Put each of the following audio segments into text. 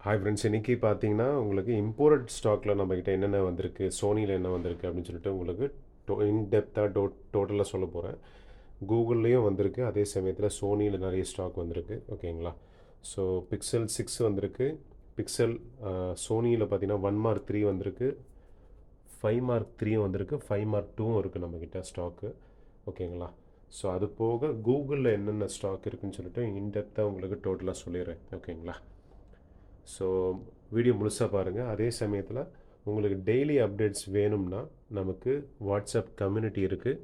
Hi friends, இன்றைக்கி பார்த்தீங்கன்னா உங்களுக்கு இம்போர்ட் ஸ்டாக்கில் நம்மக்கிட்ட என்னென்ன வந்திருக்கு, சோனியில் என்ன வந்திருக்கு அப்படின்னு சொல்லிட்டு உங்களுக்கு இன்டெப்த்தாக டோட்டலாக சொல்ல போகிறேன். கூகுள்லேயும் வந்திருக்கு, அதே சமயத்தில் சோனியில் நிறைய ஸ்டாக் வந்திருக்கு. ஓகேங்களா? ஸோ பிக்சல் 6 வந்திருக்கு. பிக்சல் சோனியில் பார்த்தீங்கன்னா 1 மார்க் 3 வந்திருக்கு, 5 மார்க் 3 வந்திருக்கு, 5 மார்க் 2 இருக்குது நம்மக்கிட்ட ஸ்டாக்கு. ஓகேங்களா? ஸோ அது போக கூகுளில் என்னென்ன ஸ்டாக் இருக்குதுன்னு சொல்லிட்டு இன்டெப்த்தாக உங்களுக்கு டோட்டலாக சொல்லிடுறேன். ஓகேங்களா? ஸோ வீடியோ முழுசாக பாருங்கள். அதே சமயத்தில் உங்களுக்கு டெய்லி அப்டேட்ஸ் வேணும்னா நமக்கு வாட்ஸ்அப் கம்யூனிட்டி இருக்குது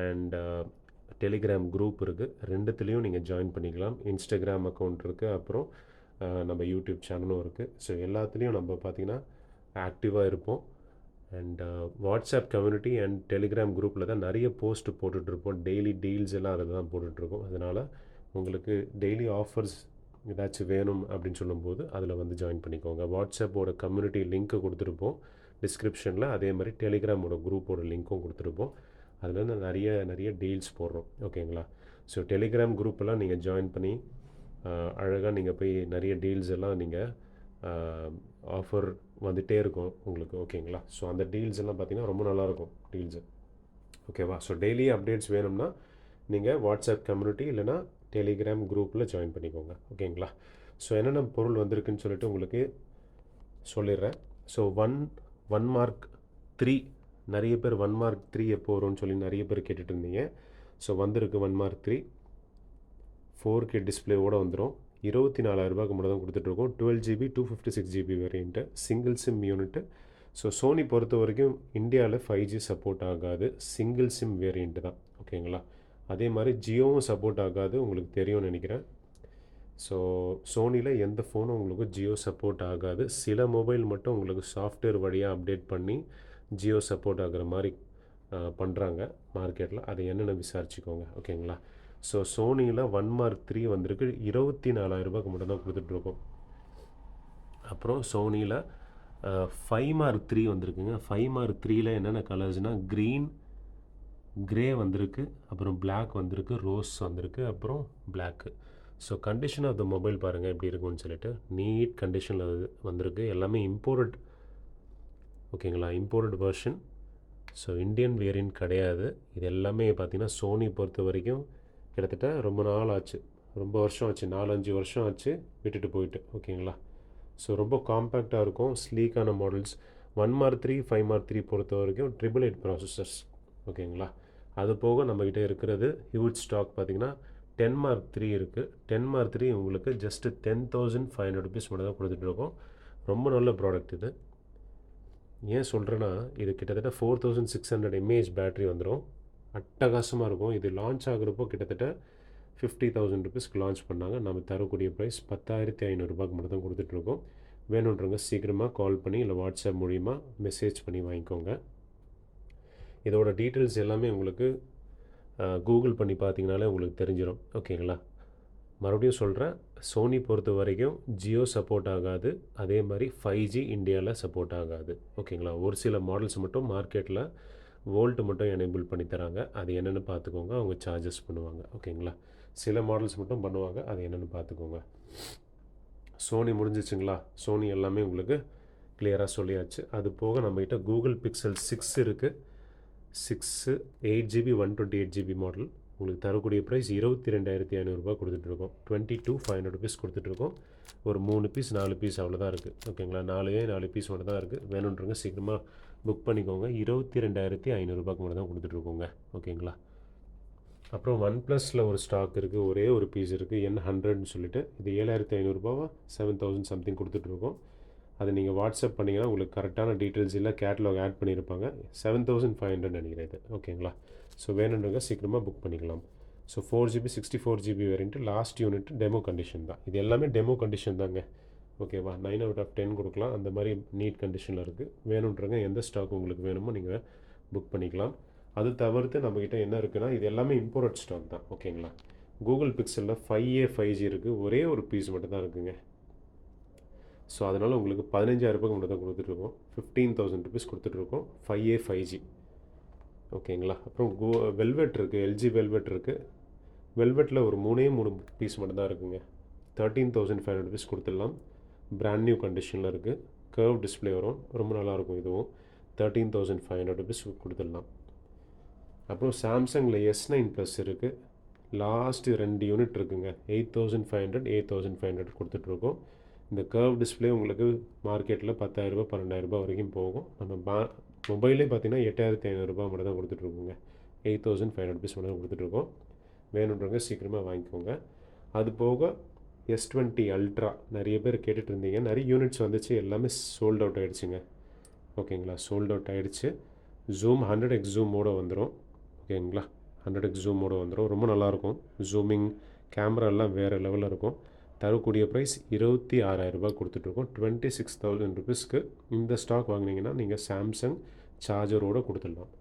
அண்ட் டெலிகிராம் குரூப் இருக்குது. ரெண்டுத்துலேயும் நீங்கள் ஜாயின் பண்ணிக்கலாம். இன்ஸ்டாகிராம் அக்கௌண்ட் இருக்குது, அப்புறம் நம்ம யூடியூப் சேனலும் இருக்குது. ஸோ எல்லாத்துலேயும் நம்ம பார்த்திங்கன்னா ஆக்டிவாக இருப்போம். And WhatsApp community and Telegram குரூப்பில் தான் நிறைய போஸ்ட் போட்டுட்ருப்போம். டெய்லி டீல்ஸ் எல்லாம் அதில் தான் போட்டுட்ருக்கோம். அதனால் உங்களுக்கு டெய்லி ஆஃபர்ஸ் ஏதாச்சும் வேணும் அப்படின்னு சொல்லும்போது அதில் வந்து ஜாயின் பண்ணிக்கோங்க. வாட்ஸ்அப்போட கம்யூனிட்டி லிங்க்கு கொடுத்துருப்போம் டிஸ்கிரிப்ஷனில். அதே மாதிரி டெலிகிராமோட குரூப்போட லிங்க்கும் கொடுத்துருப்போம். அதில் வந்து நிறைய டீல்ஸ் போடுறோம். ஓகேங்களா? ஸோ டெலிகிராம் குரூப்பெல்லாம் நீங்கள் ஜாயின் பண்ணி அழகாக நீங்கள் போய் நிறைய டீல்ஸ் எல்லாம் நீங்கள் ஆஃபர் வந்துகிட்டே இருக்கும் உங்களுக்கு. ஓகேங்களா? ஸோ அந்த டீல்ஸ் எல்லாம் பார்த்திங்கன்னா ரொம்ப நல்லாயிருக்கும் டீல்ஸு. ஓகேவா? ஸோ டெய்லி அப்டேட்ஸ் வேணும்னா நீங்கள் வாட்ஸ்அப் கம்யூனிட்டி இல்லைனா டெலிகிராம் குரூப்பில் ஜாயின் பண்ணிக்கோங்க. ஓகேங்களா? ஸோ என்னென்ன பொருள் வந்திருக்குன்னு சொல்லிட்டு உங்களுக்கு சொல்லிடுறேன். ஸோ ஒன் மார்க் 3 நிறைய பேர் 1 மார்க் 3 எப்போ வரும்னு சொல்லி நிறைய பேர் கேட்டுட்டு இருந்தீங்க. ஸோ வந்திருக்கு 1 மார்க் 3 4K டிஸ்பிளேவோடு வந்துடும். 24,000 மட்டும் தான் கொடுத்துட்ருக்கோம். 12GB 256GB variant, single SIM unit. So Sony பொறுத்த வரைக்கும் இந்தியாவில் 5G சப்போர்ட் ஆகாது, சிங்கிள் சிம் வேரியண்ட்டு தான். ஓகேங்களா? அதே மாதிரி ஜியோவும் சப்போர்ட் ஆகாது, உங்களுக்கு தெரியும்னு நினைக்கிறேன். ஸோ சோனியில் எந்த ஃபோனும் உங்களுக்கு ஜியோ சப்போர்ட் ஆகாது. சில மொபைல் மட்டும் உங்களுக்கு சாஃப்ட்வேர் வழியாக அப்டேட் பண்ணி ஜியோ சப்போர்ட் ஆகிற மாதிரி பண்ணுறாங்க மார்க்கெட்டில். அது என்னென்னு விசாரிச்சுக்கோங்க. ஓகேங்களா? ஸோ சோனியில் 1 மார்க் 3 வந்திருக்கு. 24,000 மட்டும் தான் கொடுத்துட்ருக்கோம். அப்புறம் சோனியில் 5 மார்க் 3 வந்திருக்குங்க. 5 மார்க் 3ல் என்னென்ன கலர்ஸ்னால் க்ரீன், கிரே வந்திருக்கு, அப்புறம் பிளாக் வந்திருக்கு, ரோஸ் வந்திருக்கு, அப்புறம் black. So condition of the mobile பாருங்கள் எப்படி இருக்குன்னு சொல்லிட்டு. நீட் கண்டிஷனில் வந்திருக்கு. எல்லாமே இம்போர்ட். ஓகேங்களா? Import version. So Indian variant கிடையாது. இது எல்லாமே பார்த்திங்கன்னா சோனி பொறுத்த வரைக்கும் கிட்டத்தட்ட ரொம்ப நாள் ஆச்சு, ரொம்ப வருஷம் ஆச்சு, 4-5 வருஷம் ஆச்சு விட்டுட்டு போயிட்டு. ஓகேங்களா? ஸோ ரொம்ப காம்பேக்டாக இருக்கும், ஸ்லீக்கான மாடல்ஸ். 1 மார்க் 3 5 மார்க் 3 பொறுத்த வரைக்கும் 888 ப்ராசஸர்ஸ். ஓகேங்களா? அது போக நம்மக்கிட்ட இருக்கிறது ஹியூஜ் ஸ்டாக் பார்த்திங்கன்னா 10 மார்க் 3 இருக்குது. 10 மார்க் 3 உங்களுக்கு ஜஸ்ட்டு 10,500 ருபீஸ் மட்டும் தான் கொடுத்துட்ருக்கோம். ரொம்ப நல்ல ப்ராடக்ட் இது. ஏன் சொல்கிறேன்னா, இது கிட்டத்தட்ட 4,600 mAh பேட்ரி வந்துடும். அட்டகாசமாக இருக்கும். இது லான்ச் ஆகுறப்போ கிட்டத்தட்ட 50,000 ருபீஸ்க்கு லான்ச் பண்ணாங்க. நம்ம தரக்கூடிய ப்ரைஸ் 10,500 மட்டும் தான் கொடுத்துட்ருக்கோம். வேணுன்றவங்க சீக்கிரமாக கால் பண்ணி இல்லை வாட்ஸ்அப் மூலிமா மெசேஜ் பண்ணி வாங்கிக்கோங்க. இதோட டீட்டெயில்ஸ் எல்லாமே உங்களுக்கு கூகுள் பண்ணி பார்த்தீங்கனாலே உங்களுக்கு தெரிஞ்சிடும். ஓகேங்களா? மறுபடியும் சொல்கிறேன், சோனி பொறுத்த வரைக்கும் ஜியோ சப்போர்ட் ஆகாது, அதே மாதிரி 5G இந்தியாவில் சப்போர்ட் ஆகாது. ஓகேங்களா? ஒரு சில மாடல்ஸ் மட்டும் மார்க்கெட்டில் வோல்ட் மட்டும் எனேபிள் பண்ணி தராங்க. அது என்னென்னு பார்த்துக்கோங்க. அவங்க சார்ஜஸ் பண்ணுவாங்க. ஓகேங்களா? சில மாடல்ஸ் மட்டும் பண்ணுவாங்க. அது என்னென்னு பார்த்துக்கோங்க. சோனி முடிஞ்சிச்சுங்களா? சோனி எல்லாமே உங்களுக்கு கிளியராக சொல்லியாச்சு. அது போக நம்மகிட்ட கூகுள் பிக்சல் 6 இருக்குது. 6 8GB 128GB மாடல். உங்களுக்கு தரக்கூடிய ப்ரைஸ் 22,500 கொடுத்துட்ருக்கோம். 22,500 ருபீஸ் கொடுத்துட்ருக்கோம். ஒரு 3 பீஸ் 4 பீஸ் அவ்வளோதான் இருக்குது. ஓகேங்களா? 4 பீஸ் மட்டும் தான் இருக்குது. வேணுன்றவங்க சீக்கிரமாக புக் பண்ணிக்கோங்க. 22,500 மட்டும் தான் கொடுத்துட்ருக்கோங்க. ஓகேங்களா? அப்புறம் ஒன் ப்ளஸில் ஒரு ஸ்டாக் இருக்குது, ஒரே ஒரு பீஸ் இருக்குது, N100ன்னு சொல்லிட்டு. இது 7,500 7,000 சம்திங் கொடுத்துட்ருக்கோம். அதை நீங்கள் வாட்ஸ்அப் பண்ணிங்கன்னா உங்களுக்கு கரெக்டான டீட்டெயில்ஸ் இல்லை, கேட்லாக் ஆட் பண்ணியிருப்பாங்க. 7,500 நினைக்கிறேன் இது. ஓகேங்களா? ஸோ வேணுன்றவங்க சீக்கிரமாக புக் பண்ணிக்கலாம். So 4GB 64GB variant, last unit demo condition தான். இது எல்லாமே டெமோ கண்டிஷன் தாங்க. ஓகேவா? 9 out of 10 கொடுக்கலாம். அந்த மாதிரி நீட் கண்டிஷனில் இருக்குது. வேணுன்றவங்க எந்த ஸ்டாக் உங்களுக்கு வேணுமோ நீங்கள் புக் பண்ணிக்கலாம். அது தவிர்த்து நம்மக்கிட்ட என்ன இருக்குன்னா, இது எல்லாமே இம்போர்ட் ஸ்டாக் தான். ஓகேங்களா? கூகுள் பிக்சலில் 5A 5G இருக்குது. ஒரே ஒரு பீஸ் மட்டும் தான் இருக்குங்க. ஸோ அதனால் உங்களுக்கு 15,000 மட்டும் தான் கொடுத்துட்ருக்கோம். 15,000 ருபீஸ் கொடுத்துட்ருக்கோம். 5A 5G. ஓகேங்களா? அப்புறம் வெல்வெட் இருக்குது, LG வெல்வெட் இருக்குது. வெல்வெட்டில் ஒரு 3 பீஸ் மட்டும் தான் இருக்குங்க. 13,500 ருபீஸ் கொடுத்துடலாம். பிராண்ட் நியூ கண்டிஷனில் இருக்குது. கர்வ் டிஸ்பிளே வரும், ரொம்ப நல்லாயிருக்கும். இதுவும் 13,500 ருபீஸ் கொடுத்துடலாம். அப்புறம் சாம்சங்கில் S9 ப்ளஸ் இருக்குது. லாஸ்ட்டு 2 யூனிட் இருக்குங்க. 8,500 8,500 கொடுத்துட்ருக்கோம். இந்த கர்வ் டிஸ்பிளே உங்களுக்கு மார்க்கெட்டில் 10,000 12,000 வரைக்கும் போகும். நம்ம மொபைலே பார்த்தீங்கன்னா 8,500 மட்டும் தான் கொடுத்துட்ருக்கோங்க. 8,500 ருபீஸ் மட்டும் தான் கொடுத்துட்ருக்கோம். வேணுன்றவங்க சீக்கிரமாக வாங்கிக்கோங்க. அது போக S20 அல்ட்ரா நிறைய பேர் கேட்டுட்டு இருந்தீங்க. நிறைய யூனிட்ஸ் வந்துச்சு, எல்லாமே சோல்ட் அவுட் ஆகிடுச்சுங்க. ஓகேங்களா, சோல்ட் அவுட் ஆகிடுச்சு. ஜூம் 100x ஜூமோடு வந்துடும். ஓகேங்களா, 100x ஜூமோடு வந்துடும். ரொம்ப நல்லாயிருக்கும். ஜூமிங் கேமரா எல்லாம் வேறு லெவலில் இருக்கும். தரக்கூடிய ப்ரைஸ் 26,000 ரூபாய் கொடுத்துட்ருக்கோம். 26,000 ருபீஸ்க்கு இந்த ஸ்டாக் வாங்கினீங்கன்னா நீங்கள் சாம்சங் சார்ஜரோடு கொடுத்துடலாம்.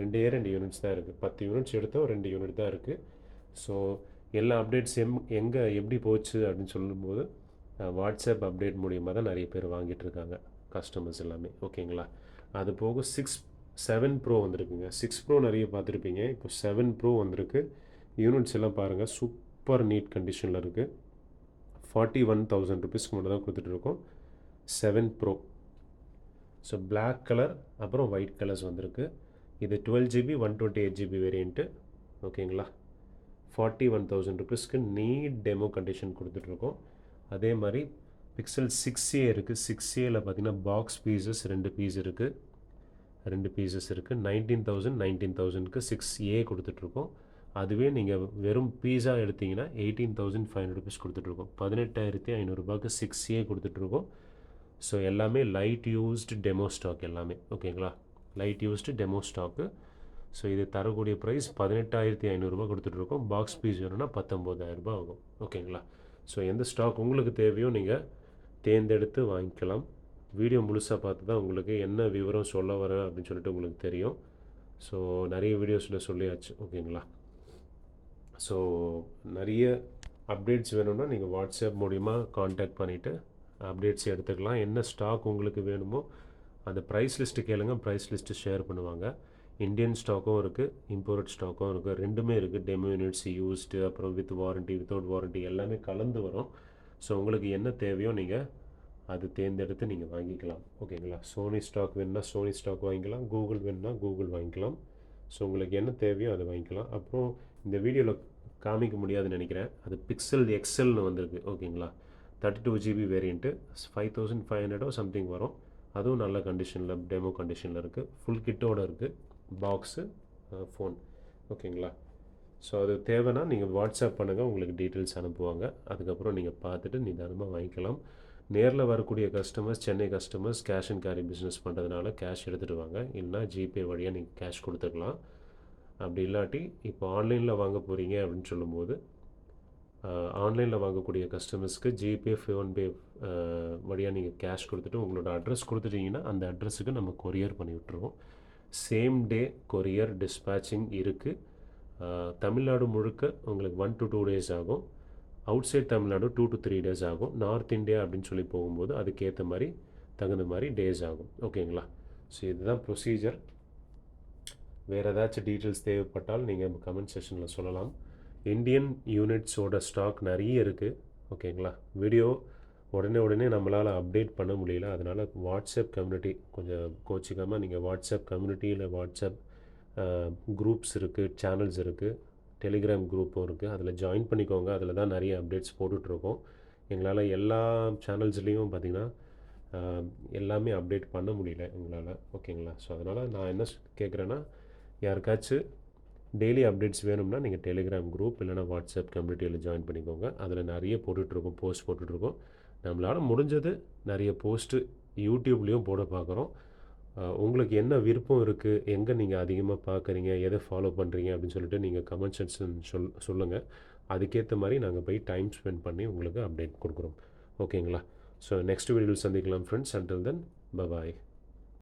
2 யூனிட்ஸ் தான் இருக்குது. 10 யூனிட்ஸ் எடுத்தால் 2 யூனிட் தான் இருக்குது. ஸோ எல்லா அப்டேட்ஸ் எங்கே எப்படி போச்சு அப்படின்னு சொல்லும்போது வாட்ஸ்அப் அப்டேட் மூலியமாக தான் நிறைய பேர் வாங்கிட்டு இருக்காங்க, கஸ்டமர்ஸ் எல்லாமே. ஓகேங்களா, அது போக 7 ப்ரோ வந்திருக்குங்க. 6 ப்ரோ நிறைய பார்த்துருப்பீங்க. இப்போ 7 ப்ரோ வந்திருக்கு. யூனிட்ஸ் எல்லாம் பாருங்கள், சூப்பர் நீட் கண்டிஷனில் இருக்குது. 41,000 ருபீஸ்க்கு மட்டும் தான் கொடுத்துட்ருக்கோம் 7 ப்ரோ. ஸோ பிளாக் கலர் அப்புறம் ஒயிட் கலர்ஸ் வந்திருக்கு. இது 12GB 128GB வேரியண்ட்டு. ஓகேங்களா, 41,000 ருபீஸ்க்கு நீட் டெமோ கண்டிஷன் கொடுத்துட்ருக்கோம். அதே மாதிரி பிக்சல் 6A இருக்குது. 6Aவில் பார்த்தீங்கன்னா பாக்ஸ் பீசஸ் 2 பீஸ் இருக்குது. 2 பீசஸ் இருக்குது. 19,000க்கு 6A கொடுத்துட்ருக்கோம். அதுவே நீங்கள் வெறும் பீஸா எடுத்திங்கன்னா 18,500 ருபீஸ் கொடுத்துட்ருக்கோம். 18,500 ரூபாய்க்கு 6A கொடுத்துட்ருக்கோம். ஸோ எல்லாமே லைட் யூஸ்டு டெமோ ஸ்டாக் எல்லாமே. ஓகேங்களா, light used demo stock. So இது தரக்கூடிய ப்ரைஸ் 18,500 ரூபாய் கொடுத்துட்ருக்கோம். பாக்ஸ் பீஸ் வேணும்னா 19,000 ரூபாய் ஆகும். ஓகேங்களா, ஸோ எந்த ஸ்டாக் உங்களுக்கு தேவையோ நீங்கள் தேர்ந்தெடுத்து வாங்கிக்கலாம். வீடியோ முழுசாக பார்த்து தான் உங்களுக்கு என்ன விவரம் சொல்ல வரேன் அப்படின்னு சொல்லிட்டு உங்களுக்கு தெரியும். ஸோ நிறைய வீடியோஸில் சொல்லியாச்சு. ஓகேங்களா, ஸோ நிறைய அப்டேட்ஸ் வேணும்னா நீங்கள் வாட்ஸ்அப் மூலிமா காண்டாக்ட் பண்ணிவிட்டு அப்டேட்ஸ் எடுத்துக்கலாம். என்ன ஸ்டாக் உங்களுக்கு வேணுமோ அந்த ப்ரைஸ் லிஸ்ட்டு கேளுங்க, ப்ரைஸ் லிஸ்ட்டு ஷேர் பண்ணுவாங்க. இந்தியன் ஸ்டாக்கும் இருக்குது, இம்போர்ட் ஸ்டாக்கும் இருக்குது. ரெண்டுமே இருக்குது. டெமோ யூனிட்ஸ், யூஸ்டு, அப்புறம் வித் வாரண்ட்டி, வித்தவுட் வாரண்ட்டி எல்லாமே கலந்து வரும். ஸோ உங்களுக்கு என்ன தேவையோ நீங்கள் அது தேர்ந்தெடுத்து நீங்கள் வாங்கிக்கலாம். ஓகேங்களா, சோனி ஸ்டாக் வேணுன்னா சோனி ஸ்டாக் வாங்கிக்கலாம், கூகுள் வேணுன்னா கூகுள் வாங்கிக்கலாம். ஸோ உங்களுக்கு என்ன தேவையோ அதை வாங்கிக்கலாம். அப்புறம் இந்த வீடியோவில் காமிக்க முடியாதுன்னு நினைக்கிறேன், அது பிக்சல் எக்ஸல்னு வந்திருக்கு. ஓகேங்களா, 32GB வேரியண்ட்டு 5,500 சம்திங் வரும். அதுவும் நல்ல கண்டிஷனில் டெமோ கண்டிஷனில் இருக்குது. ஃபுல் கிட்டோடு இருக்குது, பாக்ஸு, ஃபோன். ஓகேங்களா, ஸோ அது தேவைன்னா நீங்கள் வாட்ஸ்அப் பண்ணுங்கள், உங்களுக்கு டீட்டெயில்ஸ் அனுப்புவாங்க. அதுக்கப்புறம் நீங்கள் பார்த்துட்டு நிதானமாக வாங்கிக்கலாம். நேரில் வரக்கூடிய customers, Chennai customers cash and carry business பண்ணுறதுனால கேஷ் எடுத்துகிட்டு வாங்க. இல்லைனா ஜிபே வழியாக நீங்கள் கேஷ் கொடுத்துக்கலாம். அப்படி இல்லாட்டி இப்போ ஆன்லைனில் வாங்க போகிறீங்க அப்படின்னு சொல்லும்போது ஆன்லைனில் வாங்கக்கூடிய கஸ்டமர்ஸ்க்கு ஜிபே, ஃபோன்பே வழியாக நீங்கள் கேஷ் கொடுத்துட்டு உங்களோட அட்ரஸ் கொடுத்துட்டிங்கன்னா அந்த அட்ரஸுக்கு நம்ம கொரியர் பண்ணி விட்டுருவோம். சேம் டே கொரியர் டிஸ்பேச்சிங் இருக்குது. தமிழ்நாடு முழுக்க உங்களுக்கு 1 to 2 days ஆகும். Outside Tamil Nadu 2 to 3 days ஆகும். நார்த் இந்தியா அப்படின்னு சொல்லி போகும்போது அதுக்கேற்ற மாதிரி தகுந்த மாதிரி டேஸ் ஆகும். ஓகேங்களா, ஸோ இதுதான் ப்ரொசீஜர். வேறு ஏதாச்சும் டீட்டெயில்ஸ் தேவைப்பட்டால் நீங்கள் கமெண்ட் செக்ஷனில் சொல்லலாம். இந்தியன் யூனிட்ஸோட ஸ்டாக் நிறைய இருக்குது. ஓகேங்களா, வீடியோ உடனே நம்மளால் அப்டேட் பண்ண முடியல. அதனால் வாட்ஸ்அப் கம்யூனிட்டி கொஞ்சம் கோச்சிக்காமல் நீங்கள் வாட்ஸ்அப் கம்யூனிட்டியில் வாட்ஸ்அப் குரூப்ஸ் இருக்குது, சேனல்ஸ் இருக்குது, டெலிகிராம் குரூப்பும் இருக்குது. அதில் ஜாயின் பண்ணிக்கோங்க. அதில் தான் நிறைய அப்டேட்ஸ் போட்டுட்ருக்கோம். எங்களால் எல்லா சேனல்ஸ்லேயும் பார்த்திங்கன்னா எல்லாமே அப்டேட் பண்ண முடியல எங்களால். ஓகேங்களா, ஸோ அதனால் நான் என்ன கேட்குறேன்னா, யாருக்காச்சும் டெய்லி அப்டேட்ஸ் வேணும்னா நீங்கள் டெலிகிராம் குரூப் இல்லைனா வாட்ஸ்அப் கம்யூனிட்டியில் ஜாயின் பண்ணிக்கோங்க. அதில் நிறைய போட்டுட்ருக்கோம், போஸ்ட் போட்டுட்ருக்கோம். நம்மளால் முடிஞ்சது நிறைய போஸ்ட்டு யூடியூப்லேயும் போட பார்க்குறோம். உங்களுக்கு என்ன விருப்பம் இருக்குது, எங்கே நீங்கள் அதிகமாக பார்க்குறீங்க, எதை ஃபாலோ பண்ணுறீங்க அப்படின்னு சொல்லிட்டு நீங்கள் கமெண்ட் செக்ஷன் சொல்லுங்கள். அதுக்கேற்ற மாதிரி நாங்கள் போய் டைம் ஸ்பெண்ட் பண்ணி உங்களுக்கு அப்டேட் கொடுக்குறோம். ஓகேங்களா, ஸோ நெக்ஸ்ட் வீடியோவில் சந்திக்கலாம் friends. Until then bye bye.